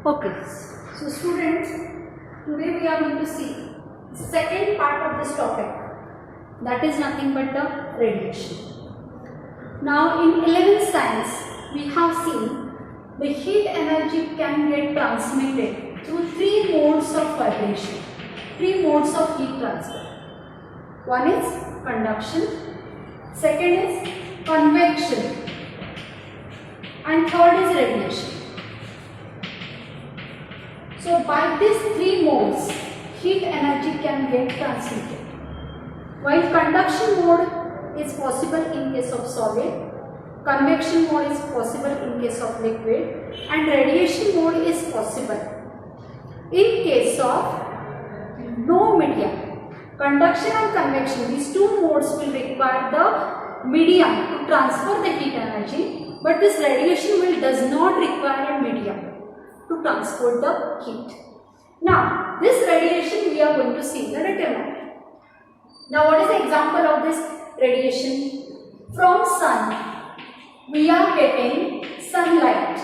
Okay, so students, today we are going to see the second part of this topic, that is nothing but the radiation. Now in 11th science we have seen the heat energy can get transmitted through three modes of vibration, three modes of heat transfer. One is conduction, second is convection, and third is radiation. So by these three modes, heat energy can get transmitted. While conduction mode is possible in case of solid, convection mode is possible in case of liquid, and radiation mode is possible in case of no medium. Conduction and convection, these two modes will require the medium to transfer the heat energy, but this radiation does not require a medium to transport the heat. Now, this radiation we are going to see the determinant. Now, what is the example of this radiation? From sun, we are getting sunlight,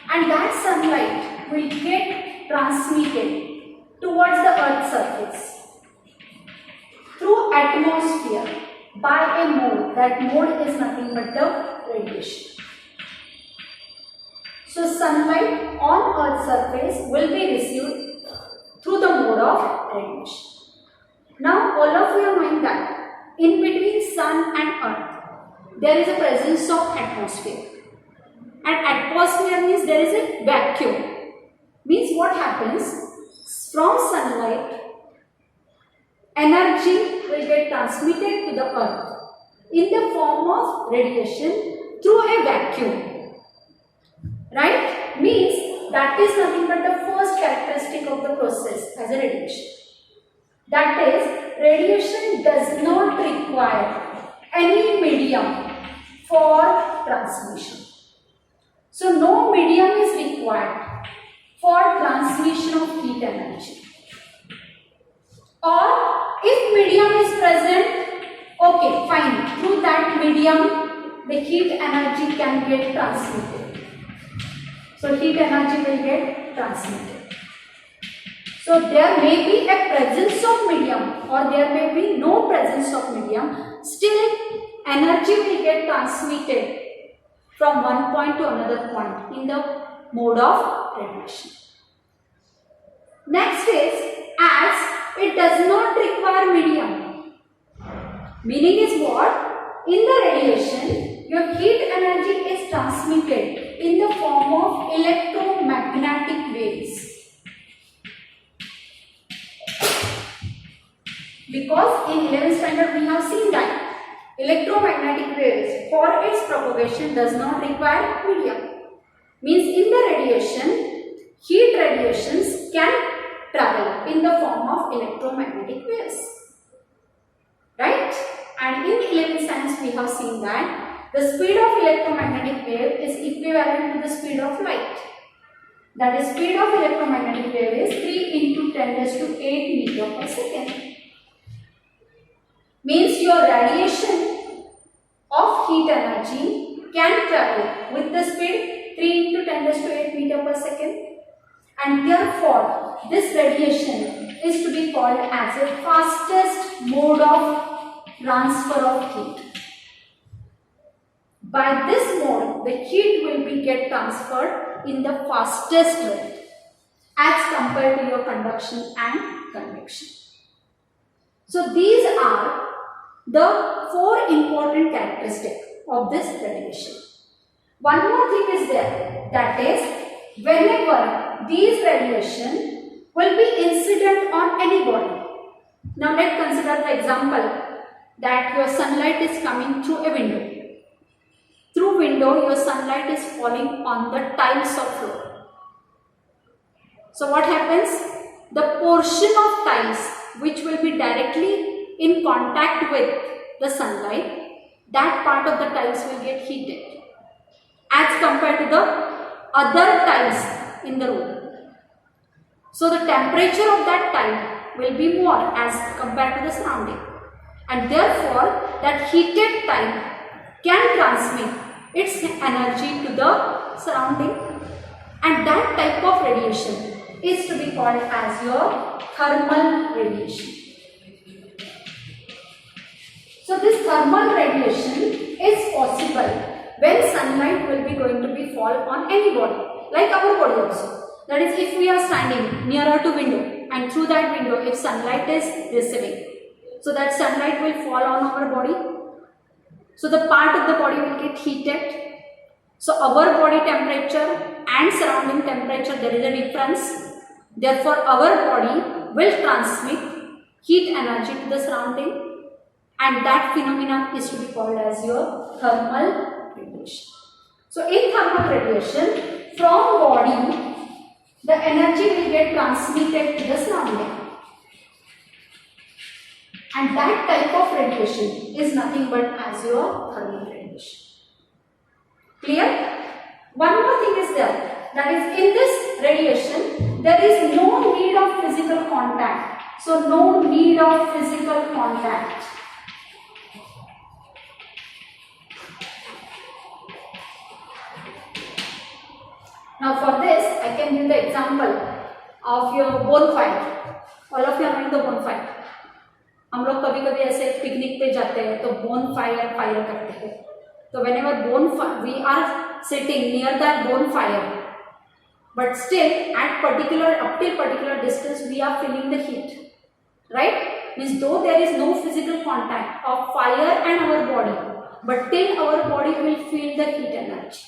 and that sunlight will get transmitted towards the earth's surface through atmosphere by a mode. That mode is nothing but the radiation. So sunlight on earth's surface will be received through the mode of radiation. Now all of you are knowing that in between sun and earth there is a presence of atmosphere. And atmosphere means there is a vacuum. Means what happens? From sunlight, energy will get transmitted to the earth in the form of radiation through a vacuum. Right? Means that is nothing but the first characteristic of the process as a radiation. That is, radiation does not require any medium for transmission. So no medium is required for transmission of heat energy. Or if medium is present, okay, fine. Through that medium, the heat energy can get transmitted. So heat energy will get transmitted. So there may be a presence of medium or there may be no presence of medium. Still energy will get transmitted from one point to another point in the mode of radiation. Next is, as it does not require medium. Meaning is what? In the radiation, your heat energy is transmitted in the form of electromagnetic waves. Because in 11th standard we have seen that electromagnetic waves for its propagation does not require medium. Means in the radiation, heat radiations can travel in the form of electromagnetic waves. Right? And in 11th science we have seen that the speed of electromagnetic wave is equivalent to the speed of light. That is, speed of electromagnetic wave is 3 into 10 raised to 8 meter per second. Means your radiation of heat energy can travel with the speed 3 into 10 raised to 8 meter per second. And therefore, this radiation is to be called as a fastest mode of transfer of heat. By this mode, the heat will be get transferred in the fastest way as compared to your conduction and convection. So these are the four important characteristics of this radiation. One more thing is there, that is, whenever these radiation will be incident on any body. Now let's consider the example that your sunlight is coming through a window. Through window, your sunlight is falling on the tiles of floor. So what happens? The portion of tiles which will be directly in contact with the sunlight, that part of the tiles will get heated as compared to the other tiles in the room. So the temperature of that tile will be more as compared to the surrounding, and therefore that heated tile can transmit its energy to the surrounding and that type of radiation is to be called as your thermal radiation. So this thermal radiation is possible when sunlight will be going to be fall on any body, like our body also. That is, if we are standing nearer to window and through that window if sunlight is receiving, so that sunlight will fall on our body. So the part of the body will get heated. So our body temperature and surrounding temperature, there is a difference. Therefore our body will transmit heat energy to the surrounding, and that phenomenon is to be called as your thermal radiation. So in thermal radiation, from body the energy will get transmitted to the surrounding, and that type of radiation is nothing but as your thermal radiation. Clear? One more thing is there, that is, in this radiation there is no need of physical contact. So no need of physical contact. Now for this I can give the example of your bonfire. All of you are knowing the bonfire. हम लोग कभी कभी ऐसे picnic पे जाते हैं तो bonfire fire करते हैं. So whenever bonfire, we are sitting near that bonfire, but still at up till particular distance we are feeling the heat, right? Means though there is no physical contact of fire and our body, but still our body will feel the heat energy.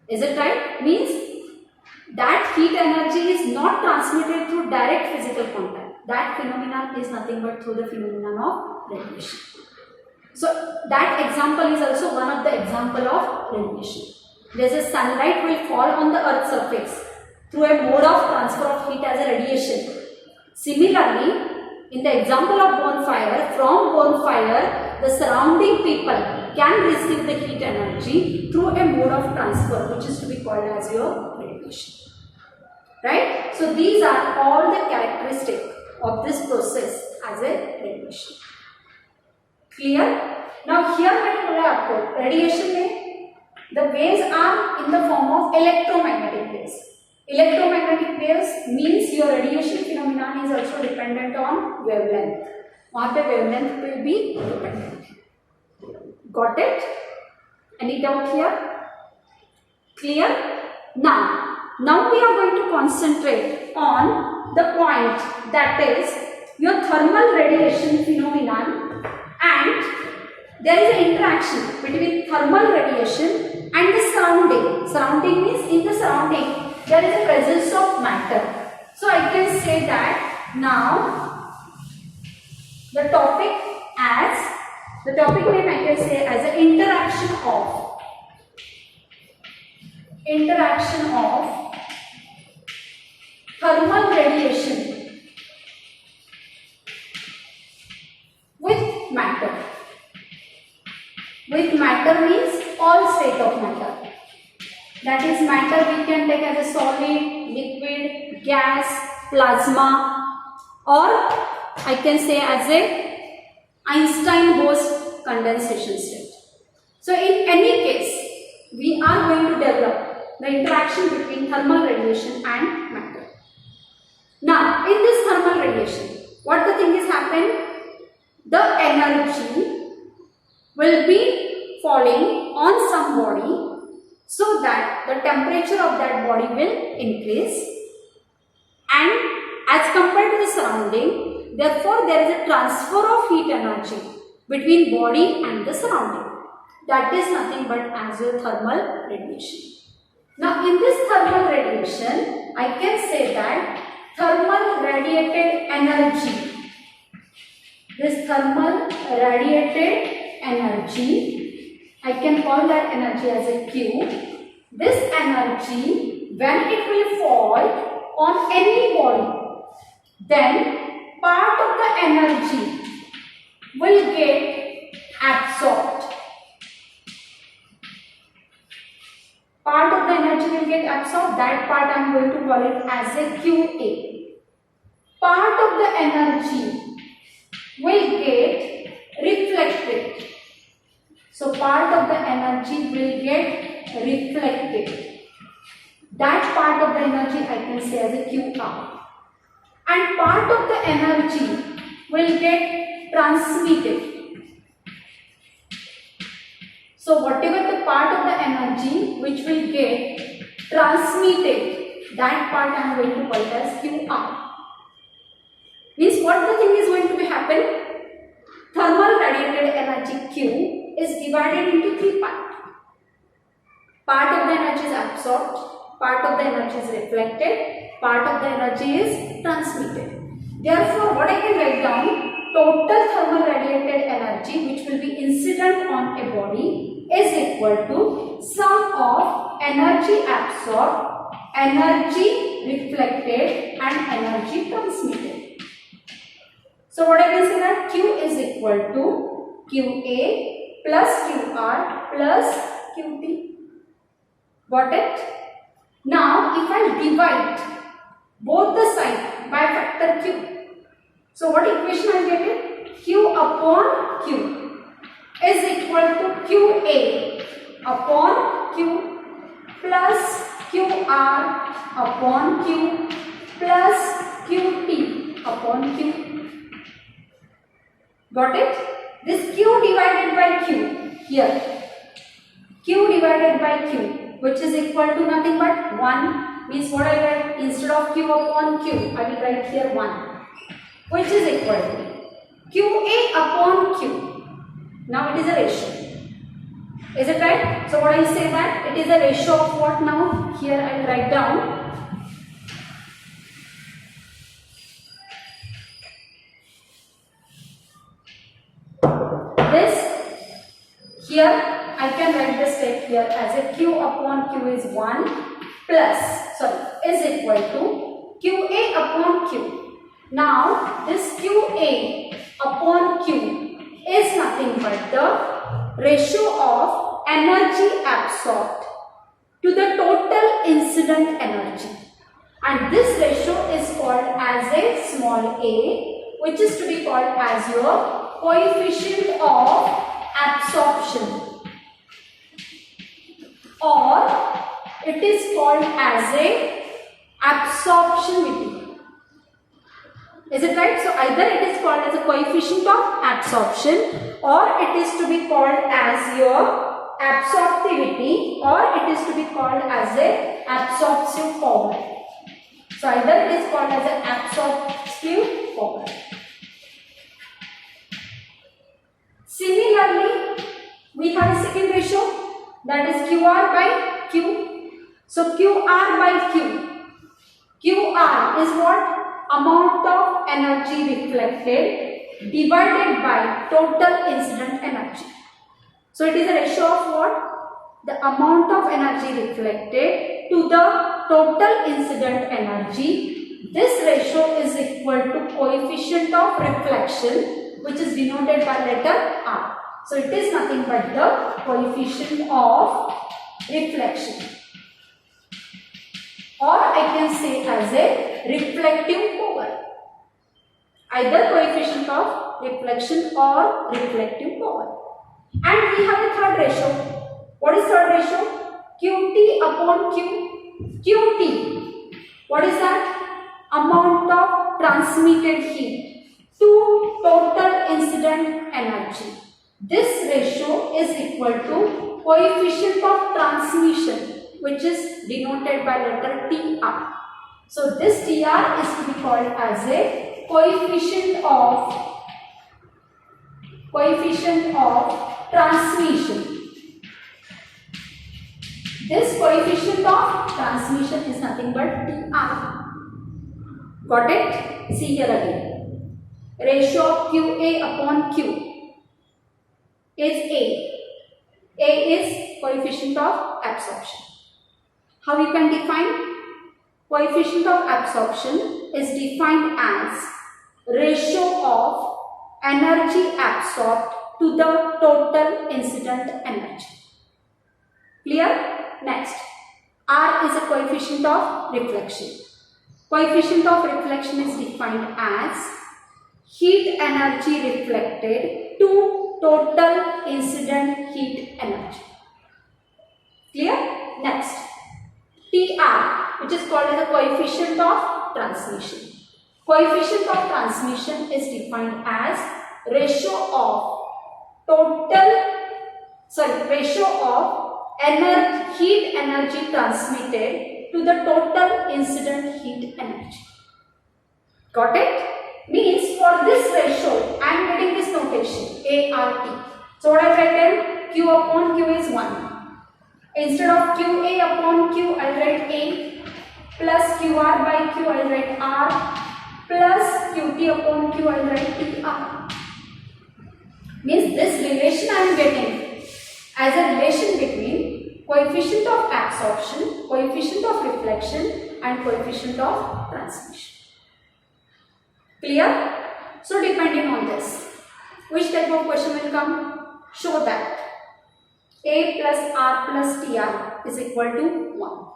Is it right? Means that heat energy is not transmitted through direct physical contact. That phenomenon is nothing but through the phenomenon of radiation. So that example is also one of the example of radiation. There's a sunlight will fall on the earth's surface through a mode of transfer of heat as a radiation. Similarly, in the example of bonfire, from bonfire the surrounding people can receive the heat energy through a mode of transfer, which is to be called as your radiation. Right? So these are all the characteristics of this process as a radiation. Clear? Now here मैंने बोला आपको radiation में the waves are in the form of electromagnetic waves. Electromagnetic waves means your radiation phenomenon is also dependent on wavelength. वहाँ पे wavelength will be dependent. Got it? Any doubt here? Clear? Now we are going to concentrate on the point, that is your thermal radiation phenomenon, and there is an interaction between thermal radiation and the surrounding. Surrounding means in the surrounding there is a presence of matter. So I can say that now the topic name I can say as an interaction of thermal radiation with matter. With matter means all state of matter. That is, matter we can take as a solid, liquid, gas, plasma, or I can say as a Einstein-Bose condensation state. So in any case, we are going to develop the interaction between thermal radiation and matter. Now, in this thermal radiation, what the thing is happen? The energy will be falling on some body so that the temperature of that body will increase, and as compared to the surrounding, therefore there is a transfer of heat energy between body and the surrounding. That is nothing but as your thermal radiation. Now in this thermal radiation, I can say that thermal radiated energy, this thermal radiated energy, I can call that energy as a Q. This energy, when it will fall on any body, then part of the energy will get absorbed. Part of the energy will get absorbed. That part I am going to call it as a QA. Part of the energy will get reflected. So part of the energy will get reflected. that part of the energy I can say as a QR. And part of the energy will get transmitted. So whatever the part of the energy which will get transmitted, that part I am going to call it as QR. Means what the thing is going to be happen? Thermal radiated energy Q is divided into three parts. Part of the energy is absorbed, part of the energy is reflected, part of the energy is transmitted. Therefore, what I can write down, total thermal radiated energy which will be incident on a body is equal to sum of energy absorbed, energy reflected and energy transmitted. So what I can say that Q is equal to QA plus QR plus QT. Got it? Now if I divide both the sides by factor Q, so what equation I get it? Q upon Q is equal to QA upon Q plus QR upon Q plus QT upon Q. Got it? This Q divided by Q here, Q divided by Q, which is equal to nothing but 1, means what I write, instead of Q upon Q, I will write here 1, which is equal to QA upon Q. Now it is a ratio. Is it right? So what I say that it is a ratio of what now? Here I will write down. This here I can write the step here as a Q upon Q is 1 plus, is equal to QA upon Q. Now this QA upon Q is nothing but the ratio of energy absorbed to the total incident energy. And this ratio is called as a small a, which is to be called as your coefficient of absorption, or it is called as a absorptivity. Is it right? So either it is called as a coefficient of absorption, or it is to be called as your absorptivity, or it is to be called as a absorptive power. So either it is called as an absorptive power. Similarly, we have a second ratio, that is QR by Q. So QR by Q. QR is what? Amount of energy reflected divided by total incident energy. So it is a ratio of what? The amount of energy reflected to the total incident energy. This ratio is equal to coefficient of reflection, which is denoted by letter R. So it is nothing but the coefficient of reflection, or I can say as a reflective power. Either coefficient of reflection or reflective power. And we have a third ratio. What is third ratio? QT upon Q. QT. What is that? Amount of transmitted heat to total incident energy. This ratio is equal to coefficient of transmission, which is denoted by letter TR. So this TR is to be called as a coefficient of transmission. This coefficient of transmission is nothing but TR. Got it? See here again. Ratio of QA upon Q is A. A is coefficient of absorption. How you can define? Coefficient of absorption is defined as ratio of energy absorbed to the total incident energy. Clear? Next, R is a coefficient of reflection. Coefficient of reflection is defined as heat energy reflected to total incident heat energy. Clear? Next, Tr, which is called as the coefficient of transmission. Coefficient of transmission is defined as ratio of heat energy transmitted to the total incident heat energy. Got it? Means for this ratio, I am getting this notation ART. So what I write? Q upon Q is 1. Instead of QA upon Q, I will write A plus QR by Q, I will write R plus QT upon Q, I will write TR. Means this relation I am getting as a relation between coefficient of absorption, coefficient of reflection and coefficient of transmission. Clear? So depending on this, which type of question will come? Show that A plus R plus TR is equal to 1,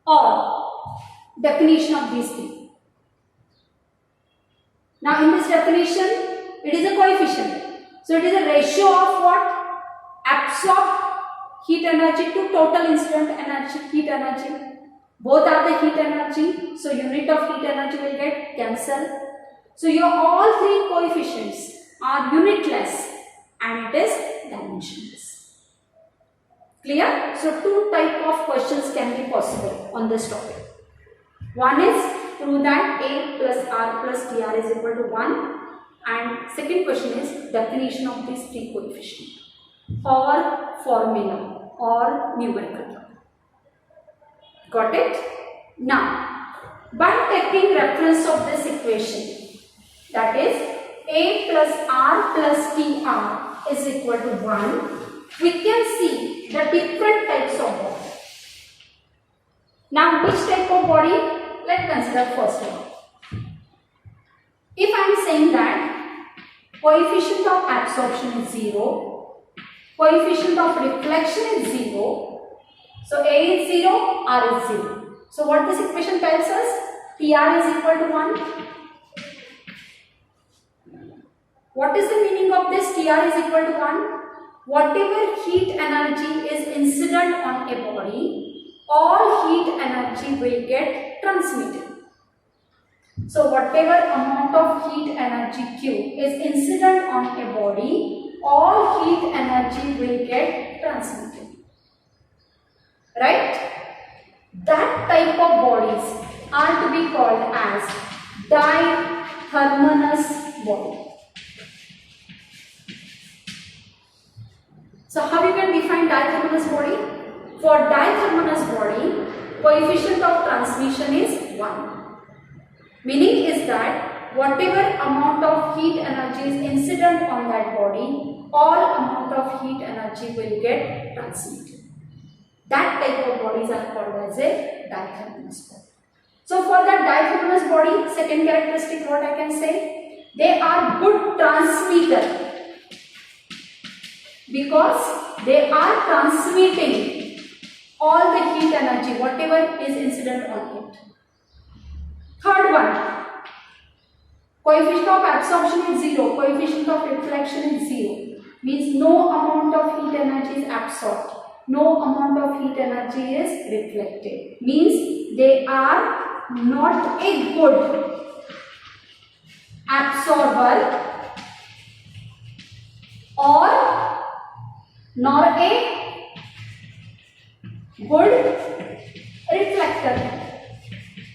or definition of these three. Now in this definition, it is a coefficient. So it is a ratio of what? Absorbed heat energy to total incident energy, heat energy. Both are the heat energy. So unit of heat energy will get cancelled. So your all three coefficients are unitless and it is dimensionless. Clear? So two type of questions can be possible on this topic. One is prove that A plus R plus TR is equal to 1, and second question is definition of these three coefficients or formula or numerical. Got it? Now, by taking reference of this equation, that is A plus R plus TR is equal to 1, we can see the different types of body. Now, which type of body? Let's consider first one. If I am saying that coefficient of absorption is 0, coefficient of reflection is 0, so A is 0, R is 0. So what this equation tells us? TR is equal to 1. What is the meaning of this TR is equal to 1? Whatever heat energy is incident on a body, all heat energy will get transmitted. So whatever amount of heat energy Q is incident on a body, all heat energy will get transmitted. Right? That type of bodies are to be called as ditherminous body. So how you can define ditherminous body? For ditherminous body, coefficient of transmission is 1. Meaning is that whatever amount of heat energy is incident on that body, all amount of heat energy will get transmitted. That type of bodies are called as a ditherminous body. So for that ditherminous body, second characteristic what I can say? They are good transmitter, because they are transmitting all the heat energy, whatever is incident on it. Third one, coefficient of absorption is 0, coefficient of reflection is 0. Means no amount of heat energy is absorbed, no amount of heat energy is reflected. Means they are not a good absorber or nor a good reflector,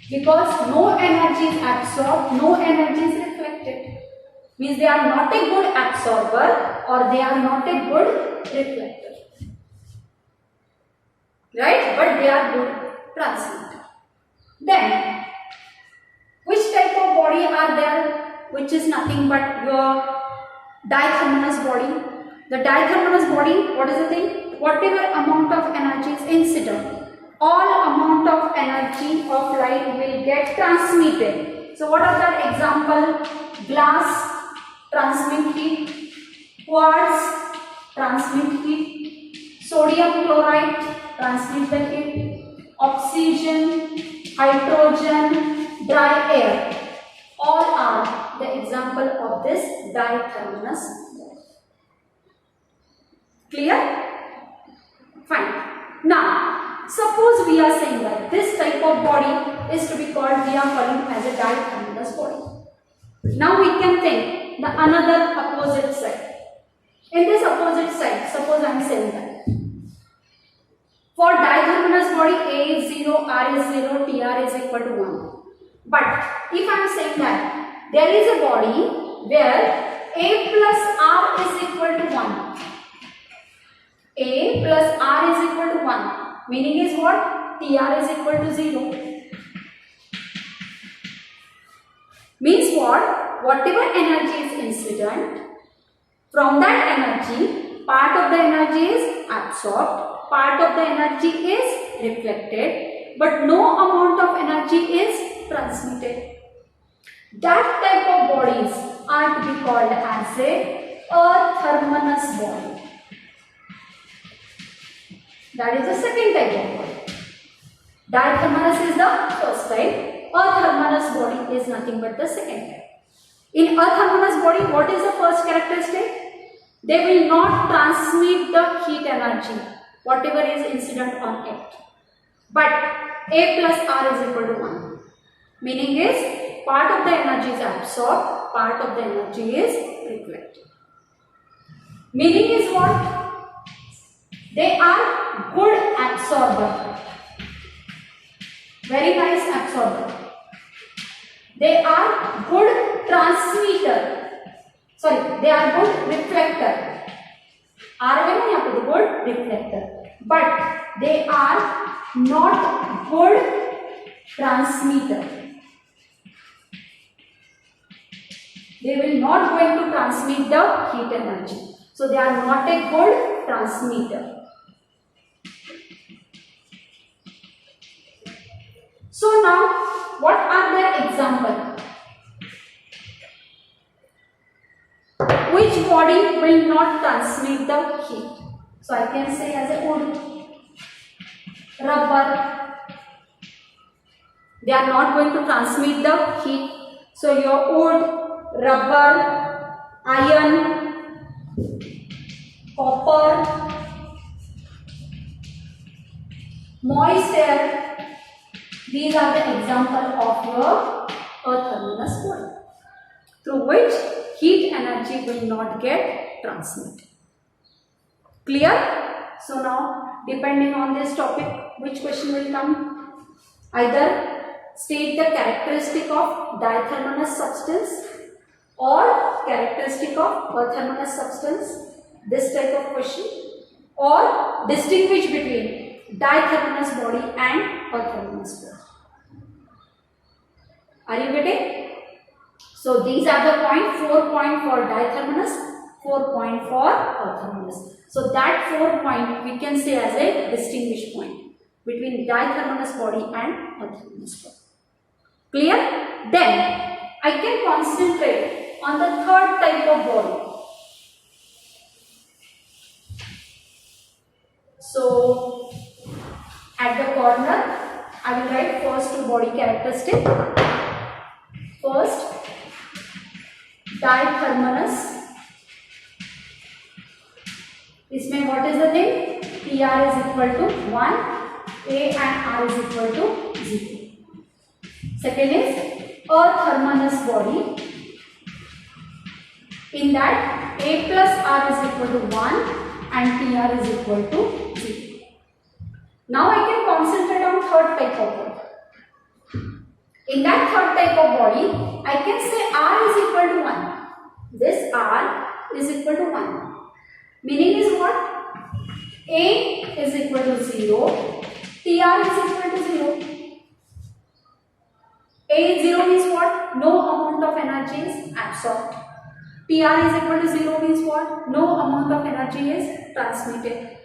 because no energy is absorbed, no energy is reflected. Means they are not a good absorber or they are not a good reflector. Right? But they are good transmitter. Then, which type of body are there? Which is nothing but your ditherminous body. The ditherminous body, what is the thing? Whatever amount of energy is incident, all amount of energy of light will get transmitted. So what are the example? Glass transmit heat, quartz transmit heat, sodium chloride transmit the heat, oxygen, hydrogen, dry air, all are the example of this ditherminous body. Clear? Fine. Now, suppose we are saying that this type of body is to be called, we are calling as a dithermalous body. Now we can think the another opposite side. In this opposite side, suppose I am saying that for dithermalous body A is 0, R is 0, Tr is equal to 1. But if I am saying that there is a body where A plus R is equal to 1. A plus R is equal to 1. Meaning is what? Tr is equal to 0. Means what? Whatever energy is incident, from that energy, part of the energy is absorbed, part of the energy is reflected, but no amount of energy is transmitted. That type of bodies are to be called as a athermalous body. That is the second type of body. Dithermalous is the first type. Athermalous body is nothing but the second type. In athermalous body, what is the first characteristic? They will not transmit the heat energy, whatever is incident on it. But A plus R is equal to 1. Meaning is, part of the energy is absorbed, part of the energy is reflected. Meaning is what? They are good absorber. Very nice absorber. They are good transmitter. Sorry, they are good reflector. Good reflector. But they are not good transmitter. They will not going to transmit the heat energy. So they are not a good transmitter. So now, what are their examples? Which body will not transmit the heat? So I can say as a wood, rubber. They are not going to transmit the heat. So your wood, rubber, iron, copper, moist air. These are the example of your athermalous body, through which heat energy will not get transmitted. Clear? So now, depending on this topic, which question will come? Either state the characteristic of dithermalous substance or characteristic of athermalous substance, this type of question, or distinguish between dithermalous body and athermalous body. Are you getting? So these are the point, 4 point for dithermalous, 4 point for athermalous. So that 4 point we can say as a distinguish point between dithermalous body and athermalous body. Clear? Then I can concentrate on the third type of body. So at the corner I will write first two body characteristic. First, dithermalous. इसमें what is the thing? Tr is equal to 1, A and R is equal to 0. Second is athermalous body. In that A plus R is equal to 1 and Tr is equal to 0. Now I can concentrate on third type of body. In that third type of body, I can say R is equal to 1. This R is equal to 1. Meaning is what? A is equal to 0. Tr is equal to 0. A 0 means what? No amount of energy is absorbed. Tr is equal to 0 means what? No amount of energy is transmitted.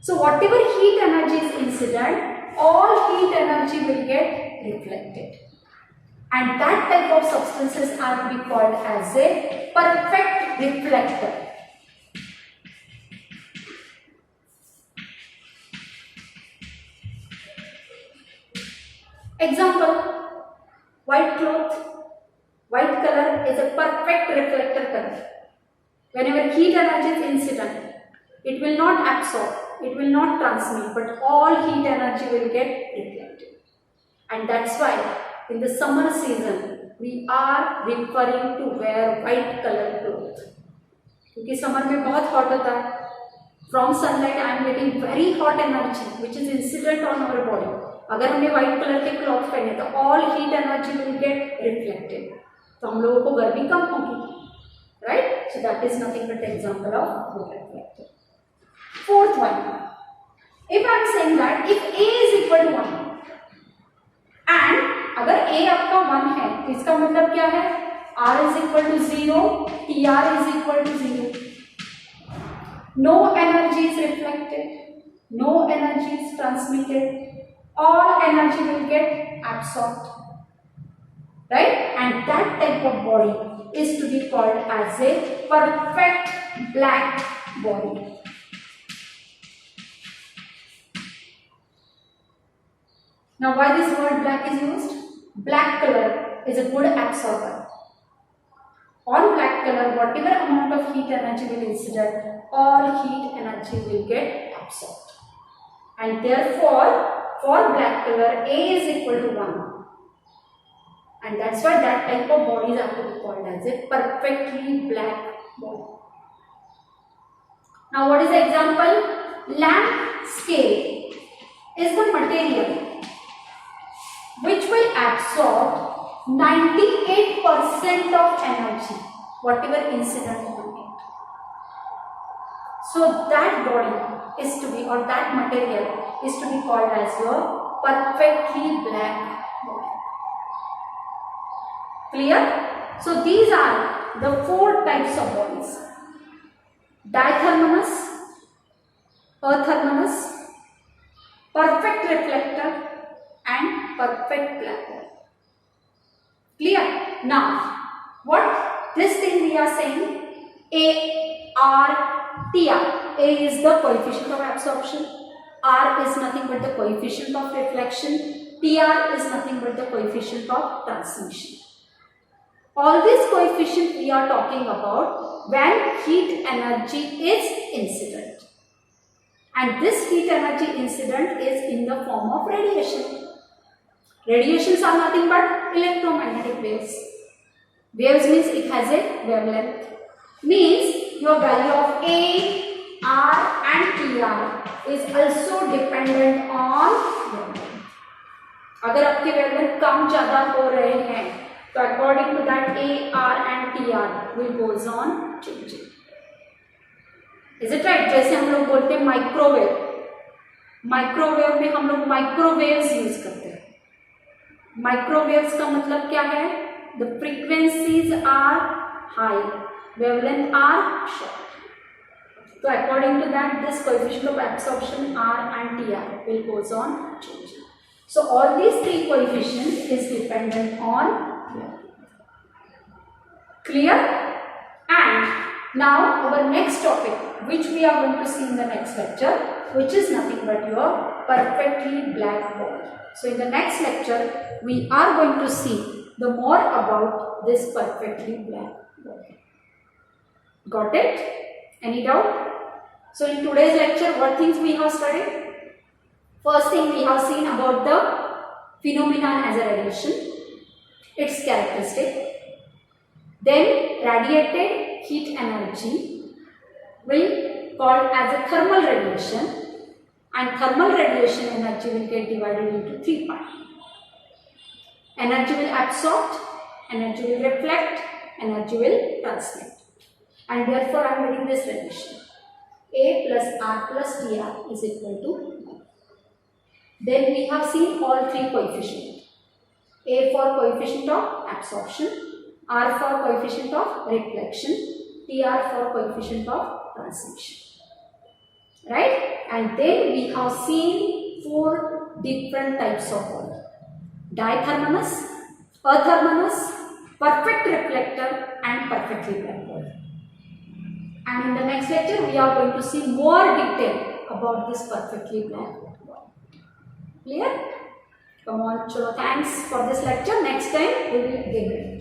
So whatever heat energy is incident, all heat energy will get reflected. And that type of substances are to be called as a perfect reflector. Example, white cloth. White color is a perfect reflector color. Whenever heat energy is incident, it will not absorb, it will not transmit, but all heat energy will get reflected. And that's why in the summer season we are referring to wear white color cloth, क्योंकि summer में बहुत hot होता है. From sunlight I am getting very hot energy which is incident on our body. अगर हमने white colour के cloth पहने तो all heat energy will get reflected, तो हम लोगों को गर्मी कम होगी, right. So that is nothing but example of reflected. Fourth one, if I am saying that if a is equal to 1 and अगर a आपका 1 है तो इसका मतलब क्या है, r is equal to 0, tr is equal to 0. No energy is reflected, no energy is transmitted, all energy will get absorbed, right? And that type of body is to be called as a perfect black body. Now why this word black is used? Black color is a good absorber. On black color, whatever amount of heat energy will incident, all heat energy will get absorbed. And therefore, for black color, A is equal to 1. And that's why that type of bodies are to be called as a perfectly black body. Now, what is the example? Lamp scale is the material which will absorb 98% of energy, whatever incident on it. So that body is to be, or that material is to be called as your perfectly black body. Clear? So these are the 4 types of bodies: dithermalous, athermalous, perfect reflector, and perfect black body. Clear? Now, what this thing we are saying, A, R, TR. A is the coefficient of absorption, R is nothing but the coefficient of reflection, TR is nothing but the coefficient of transmission. All these coefficients we are talking about when heat energy is incident. And this heat energy incident is in the form of radiation. Radiations are nothing but electromagnetic waves. Waves means it has a wavelength. Means your value of A, R and TR is also dependent on wavelength. अगर आपके wavelength कम ज़्यादा हो रहे हैं तो according to that A, R and TR will goes on changing. Is it right? जैसे हम लोग बोलते हैं माइक्रोवेव, माइक्रोवेव में हम लोग माइक्रोवेव्स यूज करते हैं. माइक्रोवेव्स का मतलब क्या है? The frequencies are high, wavelength are short. तो according to that this coefficient of absorption R and TR will goes on changing. So all these 3 coefficients is dependent on. Clear? And now our next topic which we are going to see in the next lecture, which is nothing but your perfectly black body. So in the next lecture we are going to see the more about this perfectly black body. Got it? Any doubt? So in today's lecture what things we have studied? First thing we have seen about the phenomenon as a radiation, its characteristic. Then radiated heat energy will called as a thermal radiation, and thermal radiation energy will get divided into 3 parts. Energy will absorb, energy will reflect, energy will transmit. And therefore I am getting this radiation. A plus R plus TR is equal to 1. Then we have seen all 3 coefficients. A for coefficient of absorption, R for coefficient of reflection, TR for coefficient of transmission. Right? And then we have seen 4 different types of body: dithermalous, athermalous, perfect reflector and perfectly black body. And in the next lecture we are going to see more detail about this perfectly black body. Clear? Come on, chalo, thanks for this lecture. Next time we will again.